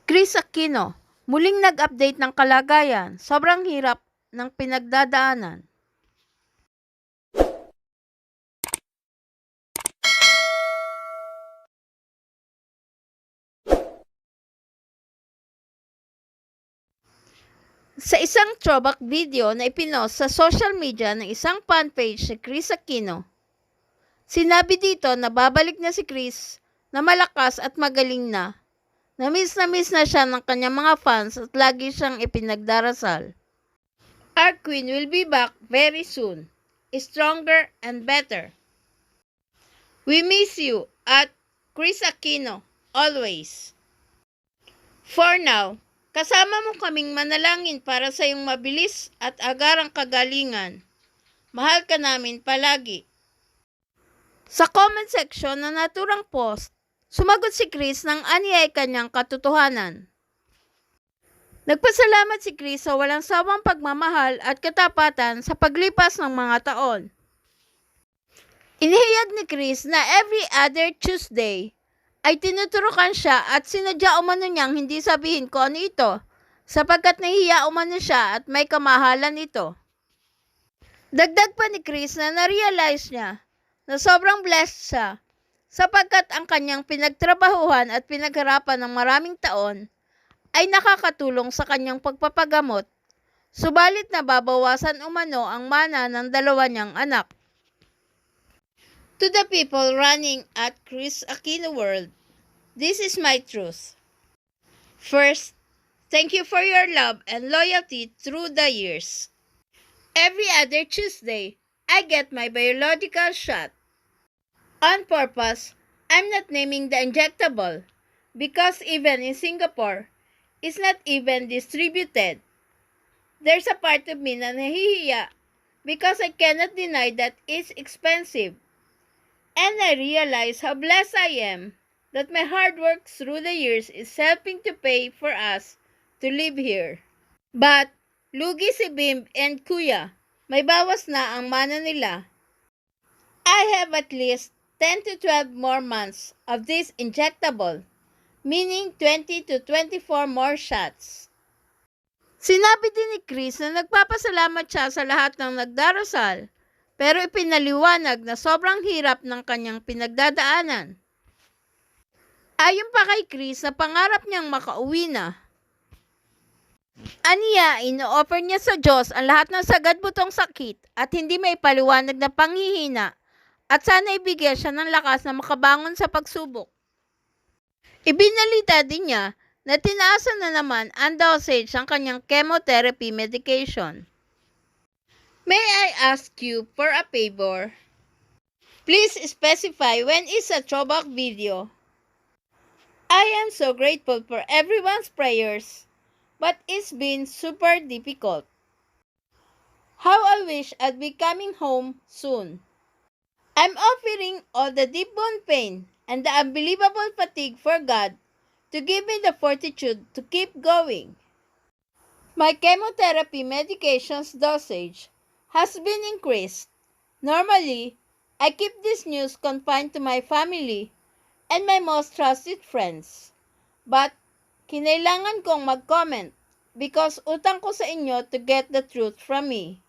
Chris Aquino, muling nag-update ng kalagayan, sobrang hirap ng pinagdadaanan. Sa isang throwback video na ipinost sa social media ng isang fan page si Chris Aquino, sinabi dito na babalik na si Chris na malakas at magaling na. Na-miss na siya ng kanyang mga fans at lagi siyang ipinagdarasal. Our Queen will be back very soon, stronger and better. We miss you at Chris Aquino, always. For now, kasama mo kaming manalangin para sa iyong mabilis at agarang kagalingan. Mahal ka namin palagi. Sa comment section na naturang post, sumagot si Chris ng aniyay kanyang katotohanan. Nagpasalamat si Chris sa walang sawang pagmamahal at katapatan sa paglipas ng mga taon. Inihayag ni Chris na every other Tuesday ay tinuturukan siya at sinadya umano niyang hindi sabihin ko ano ito, sapagkat nahihiya umano siya at may kamahalan ito. Dagdag pa ni Chris na na-realize niya na sobrang blessed siya sapagkat ang kanyang pinagtrabahuhan at pinagharapan ng maraming taon ay nakakatulong sa kanyang pagpapagamot, subalit nababawasan umano ang mana ng dalawa niyang anak. To the people running at Chris Aquino World, this is my truth. First, thank you for your love and loyalty through the years. Every other Tuesday, I get my biological shot. On purpose, I'm not naming the injectable because even in Singapore, it's not even distributed. There's a part of me na nahihiya because I cannot deny that it's expensive. And I realize how blessed I am that my hard work through the years is helping to pay for us to live here. But, lugi si Bim and Kuya, may bawas na ang mana nila. I have at least 10 to 12 more months of this injectable, meaning 20 to 24 more shots. Sinabi din ni Chris na nagpapasalamat siya sa lahat ng nagdarasal, pero ipinaliwanag na sobrang hirap ng kanyang pinagdadaanan. Ayon pa kay Chris na pangarap niyang makauwi na. Aniya, ino-offer niya sa Diyos ang lahat ng sagad-butong sakit at hindi may paliwanag na panghihina at sana ibigay siya ng lakas na makabangon sa pagsubok. Ibinalita din niya na tinaasan na naman ang dosage ng kanyang chemotherapy medication. May I ask you for a favor? Please specify when is a throwback video. I am so grateful for everyone's prayers, but it's been super difficult. How I wish I'd be coming home soon. I'm offering all the deep bone pain and the unbelievable fatigue for God to give me the fortitude to keep going. My chemotherapy medication's dosage has been increased. Normally, I keep this news confined to my family and my most trusted friends. But, kinailangan kong mag-comment because utang ko sa inyo to get the truth from me.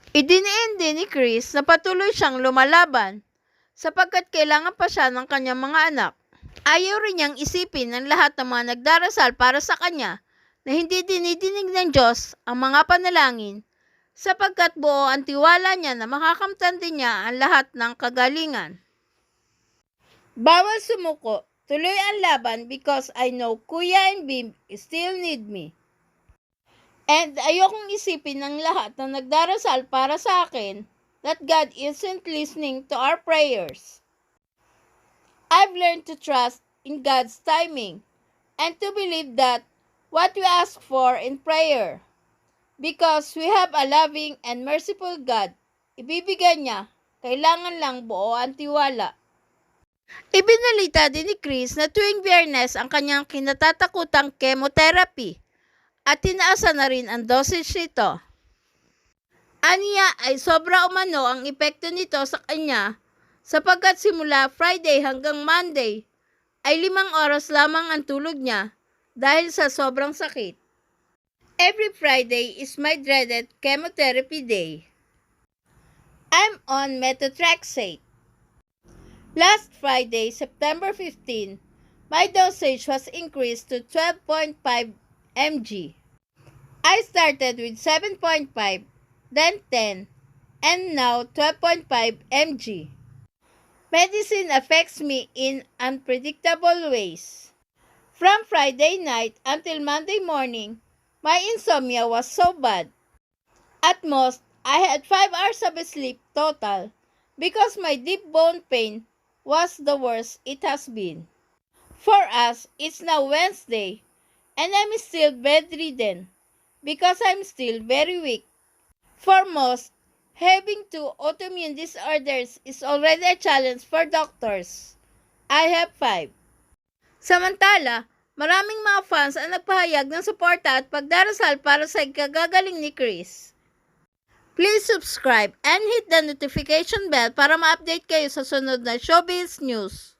Idiniin din ni Chris na patuloy siyang lumalaban sapagkat kailangan pa siya ng kanyang mga anak. Ayaw rin niyang isipin ng lahat ng mga nagdarasal para sa kanya na hindi dinidinig ng Diyos ang mga panalangin sapagkat buo ang tiwala niya na makakamtan din niya ang lahat ng kagalingan. Bawal sumuko, tuloy ang laban because I know Kuya and Bim still need me. And ayokong isipin ng lahat na nagdarasal para sa akin that God isn't listening to our prayers. I've learned to trust in God's timing and to believe that what we ask for in prayer, because we have a loving and merciful God, ibibigay niya, kailangan lang buo ang tiwala. Ibinalita din ni Chris na tuwing Biyernes ang kanyang kinatatakutang chemotherapy at tinaasan na rin ang dosage nito. Aniya ay sobra umano ang epekto nito sa kanya sapagkat simula Friday hanggang Monday, ay 5 oras lamang ang tulog niya dahil sa sobrang sakit. Every Friday is my dreaded chemotherapy day. I'm on methotrexate. Last Friday, September 15, my dosage was increased to 12.5 mg. I started with 7.5, then 10, and now 12.5 mg. Medicine affects me in unpredictable ways. From Friday night until Monday morning, my insomnia was so bad. At most, I had 5 hours of sleep total because my deep bone pain was the worst it has been. For us, it's now Wednesday, and I'm still bedridden because I'm still very weak. For most, having 2 autoimmune disorders is already a challenge for doctors. I have 5. Samantala, maraming mga fans ang nagpahayag ng suporta at pagdarasal para sa ikagagaling ni Chris. Please subscribe and hit the notification bell para ma-update kayo sa sunod na showbiz news.